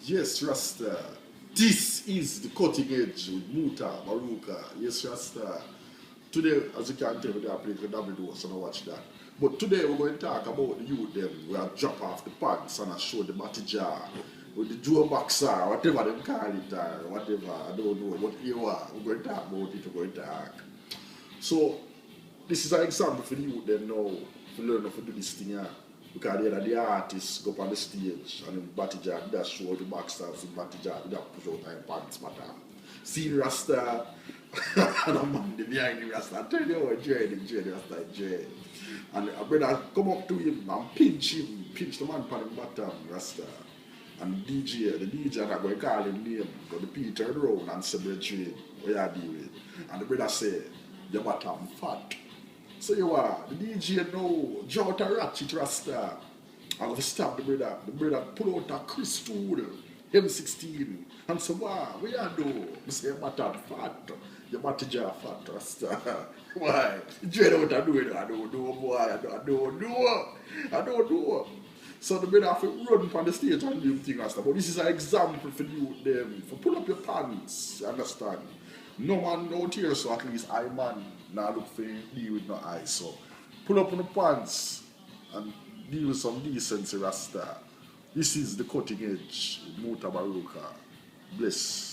Yes, Rasta. This is the cutting edge with Mutabaruka. Yes, Rasta. Today, as you can tell, we are playing the W, so don't watch that. But today we're going to talk about the youth them. We are drop off the pants and I show the batty jar with the Joe boxer, whatever them call it, or whatever. I don't know. But here we are. We're going to talk about it. We're going to talk. So this is an example for the youth them now to learn how to do this thing here. Because the artists go up on the stage and the batty jack that show the backstars in batty jack that push out their pants matter. See the Rasta and a man behind the Rasta. I tell you what, the Rasta Jay. And a brother come up to him and pinch the man on the bottom, Rasta. And the DJ that go call him name, go the Peter around and say, "Brethren, what you deal with?" And the brother say, "Your bottom fat." So you are, the DJ know, draw out a ratchet Rasta. I'm going to stop the brother. The brother pull out a crystal, M16, and say, "Wow, what you do?" I say, "Your bottom fat. Your bottom jaw fat, Rasta." Why? You know what I do? I don't know, boy. I don't know. So the brother have to run from the stage and do him thing, Rasta. But this is an example for you, them, for pull up your pants, you understand? No man out here, so at least I man now look for deal with no eyes. So pull up on the pants and deal with some decency, Rasta. This is the cutting edge, Mutabaruka. Bless.